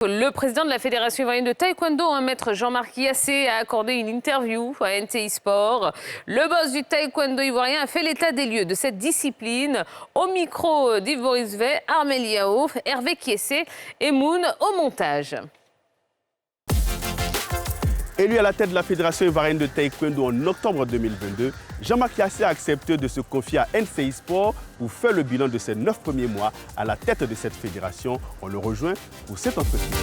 Le président de la Fédération ivoirienne de taekwondo, maître Jean-Marc Yassé, a accordé une interview à NTI Sport. Le boss du taekwondo ivoirien a fait l'état des lieux de cette discipline. Au micro d'Yves Boris Vey, Armel Yao, Hervé Kiessé et Moon au montage. Élu à la tête de la Fédération ivoirienne de taekwondo en octobre 2022, Jean-Marc Yassé a accepté de se confier à NTI Sport pour faire le bilan de ses 9 premiers mois à la tête de cette fédération. On le rejoint pour cet entretien.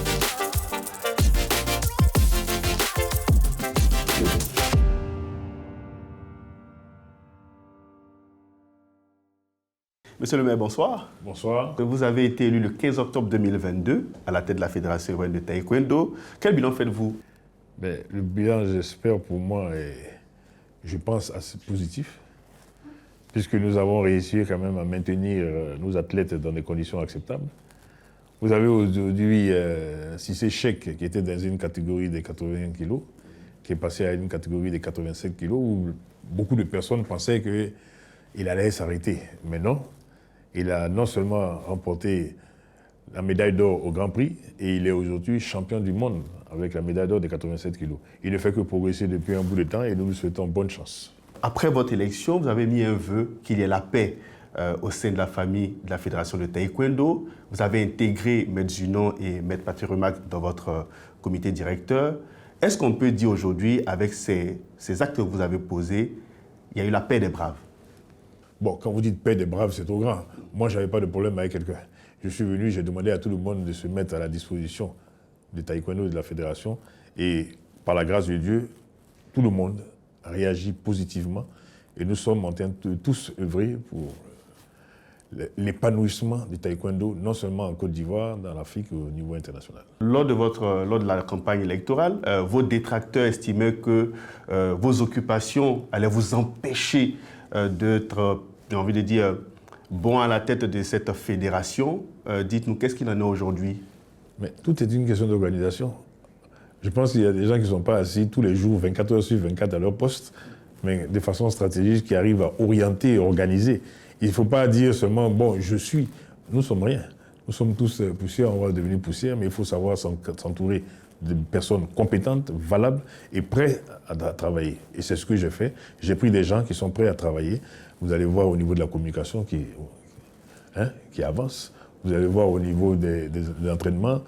Monsieur le maire, bonsoir. Bonsoir. Vous avez été élu le 15 octobre 2022 à la tête de la Fédération ivoirienne de taekwondo. Quel bilan faites-vous? Le bilan, j'espère pour moi, est, je pense, assez positif, puisque nous avons réussi quand même à maintenir nos athlètes dans des conditions acceptables. Vous avez aujourd'hui Cissé Cheick, qui était dans une catégorie de 81 kg, qui est passé à une catégorie de 85 kg, où beaucoup de personnes pensaient qu'il allait s'arrêter. Mais non, il a non seulement remporté la médaille d'or au Grand Prix, et il est aujourd'hui champion du monde avec la médaille d'or de 87 kg. Il ne fait que progresser depuis un bout de temps et nous lui souhaitons bonne chance. Après votre élection, vous avez mis un vœu qu'il y ait la paix au sein de la famille de la Fédération de taekwondo. Vous avez intégré Maître Junon et Maître Patrick Remac dans votre comité directeur. Est-ce qu'on peut dire aujourd'hui, avec ces actes que vous avez posés, il y a eu la paix des braves? Bon, quand vous dites paix des braves, c'est trop grand. Moi, je n'avais pas de problème avec quelqu'un. Je suis venu, j'ai demandé à tout le monde de se mettre à la disposition du taekwondo et de la fédération. Et par la grâce de Dieu, tout le monde réagit positivement. Et nous sommes en train de tous œuvrer pour l'épanouissement du taekwondo, non seulement en Côte d'Ivoire, dans l'Afrique et au niveau international. Lors de la campagne électorale, vos détracteurs estimaient que vos occupations allaient vous empêcher d'être, j'ai envie de dire, bon à la tête de cette fédération. Dites-nous, qu'est-ce qu'il en est aujourd'hui? Mais tout est une question d'organisation. Je pense qu'il y a des gens qui ne sont pas assis tous les jours, 24 heures sur 24 à leur poste, mais de façon stratégique, qui arrivent à orienter et organiser. Il ne faut pas dire seulement, bon, je suis. Nous ne sommes rien. Nous sommes tous poussières, on va devenir poussière, mais il faut savoir s'entourer de personnes compétentes, valables et prêtes à travailler. Et c'est ce que j'ai fait. J'ai pris des gens qui sont prêts à travailler. Vous allez voir au niveau de la communication qui avance. Vous allez voir au niveau de l'entraînement,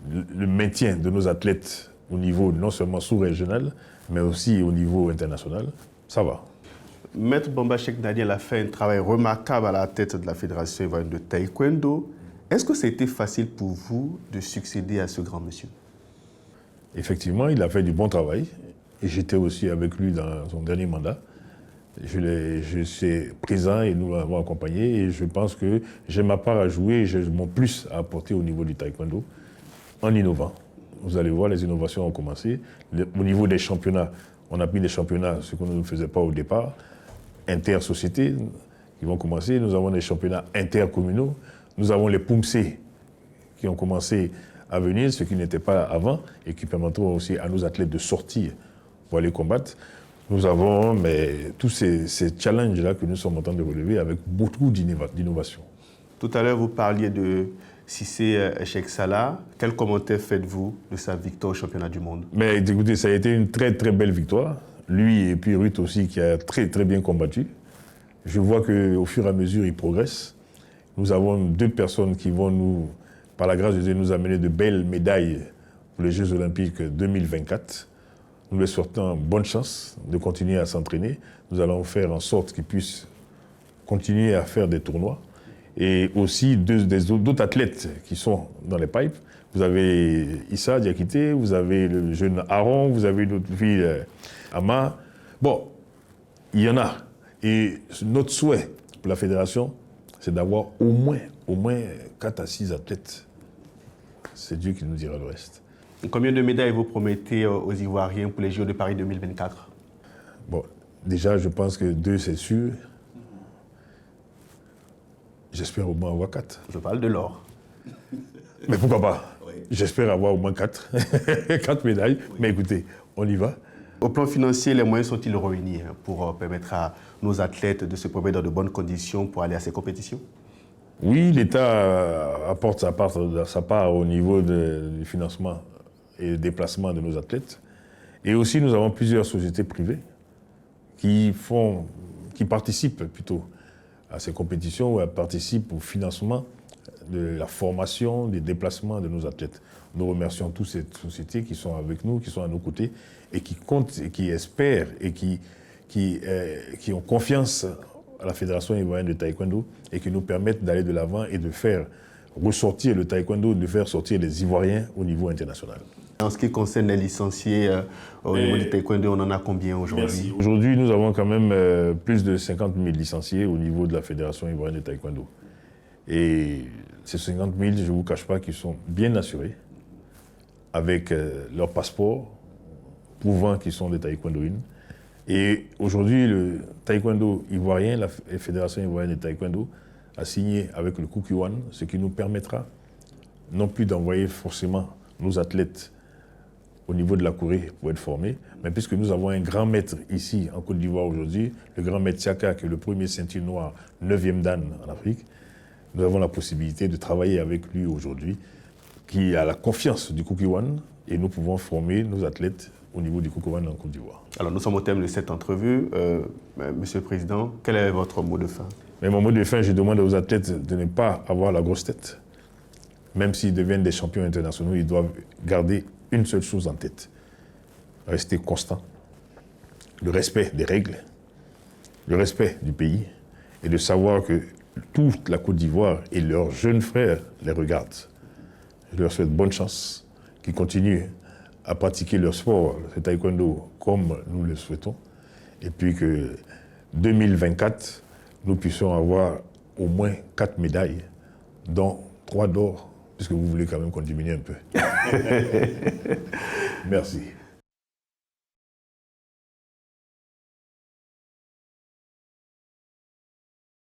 le maintien de nos athlètes au niveau non seulement sous-régional, mais aussi au niveau international. Ça va. Maître Bamba Cheikh Daniel a fait un travail remarquable à la tête de la Fédération ivoirienne de taekwondo. Est-ce que c'était facile pour vous de succéder à ce grand monsieur? Effectivement, il a fait du bon travail. Et j'étais aussi avec lui dans son dernier mandat. Je suis présent et nous l'avons accompagné. Et je pense que j'ai ma part à jouer et j'ai mon plus à apporter au niveau du taekwondo en innovant. Vous allez voir, les innovations ont commencé. Au niveau des championnats, on a pris des championnats, ce qu'on ne faisait pas au départ, inter-sociétés qui vont commencer. Nous avons des championnats intercommunaux. Nous avons les PUMC qui ont commencé à venir, ce qui n'était pas avant, et qui permettront aussi à nos athlètes de sortir pour aller combattre. Nous avons tous ces challenges-là que nous sommes en train de relever avec beaucoup d'innovation. Tout à l'heure, vous parliez de Cissé Cheick Salah. Quel commentaire faites-vous de sa victoire au championnat du monde? Mais écoutez, ça a été une très très belle victoire. Lui et puis Ruth aussi qui a très très bien combattu. Je vois qu'au fur et à mesure, il progresse. Nous avons 2 personnes qui vont nous, par la grâce de Dieu, nous amener de belles médailles pour les Jeux Olympiques 2024. Nous leur souhaitons bonne chance de continuer à s'entraîner. Nous allons faire en sorte qu'ils puissent continuer à faire des tournois. Et aussi d'autres athlètes qui sont dans les pipes. Vous avez Issa Diakité, vous avez le jeune Aaron, vous avez notre fille Ama. Bon, il y en a. Et notre souhait pour la fédération, c'est d'avoir au moins 4 à 6 athlètes. C'est Dieu qui nous dira le reste. Combien de médailles vous promettez aux Ivoiriens pour les Jeux de Paris 2024? Bon, déjà, je pense que 2, c'est sûr. J'espère au moins avoir 4. Je parle de l'or. Mais pourquoi pas? Oui. J'espère avoir au moins 4. 4 médailles. Oui. Mais écoutez, on y va. Au plan financier, les moyens sont-ils réunis pour permettre à nos athlètes de se promener dans de bonnes conditions pour aller à ces compétitions? Oui, l'État apporte sa part au niveau du financement et du déplacement de nos athlètes. Et aussi, nous avons plusieurs sociétés privées qui participent plutôt à ces compétitions, ou participent au financement de la formation, des déplacements de nos athlètes. Nous remercions toutes ces sociétés qui sont avec nous, qui sont à nos côtés, et qui comptent, et qui espèrent, et qui ont confiance à la Fédération ivoirienne de taekwondo, et qui nous permettent d'aller de l'avant et de faire ressortir le taekwondo, de faire sortir les Ivoiriens au niveau international. En ce qui concerne les licenciés au niveau du taekwondo, on en a combien aujourd'hui? Aujourd'hui, nous avons quand même plus de 50 000 licenciés au niveau de la Fédération ivoirienne de taekwondo. Et ces 50 000, je ne vous cache pas qu'ils sont bien assurés avec leur passeport prouvant qu'ils sont des taekwondoïnes. Et aujourd'hui, le taekwondo ivoirien, la Fédération ivoirienne de taekwondo, a signé avec le Kukiwan, ce qui nous permettra non plus d'envoyer forcément nos athlètes au niveau de la Corée pour être formés, mais puisque nous avons un grand maître ici en Côte d'Ivoire aujourd'hui, le grand maître Siaka, qui est le premier ceinture noire, 9e dan en Afrique, nous avons la possibilité de travailler avec lui aujourd'hui, qui a la confiance du Kukiwan, et nous pouvons former nos athlètes au niveau du Kukiwan en Côte d'Ivoire. Alors nous sommes au terme de cette entrevue. Monsieur le Président, quel est votre mot de fin? Mais mon mot de fin, je demande aux athlètes de ne pas avoir la grosse tête. Même s'ils deviennent des champions internationaux, ils doivent garder une seule chose en tête. Rester constant. Le respect des règles, le respect du pays, et de savoir que toute la Côte d'Ivoire et leurs jeunes frères les regardent. Je leur souhaite bonne chance, qu'ils continuent à pratiquer leur sport, le taekwondo, comme nous le souhaitons, et puis que 2024, nous puissions avoir au moins 4 médailles, dont 3 d'or, puisque vous voulez quand même qu'on diminue un peu. Merci.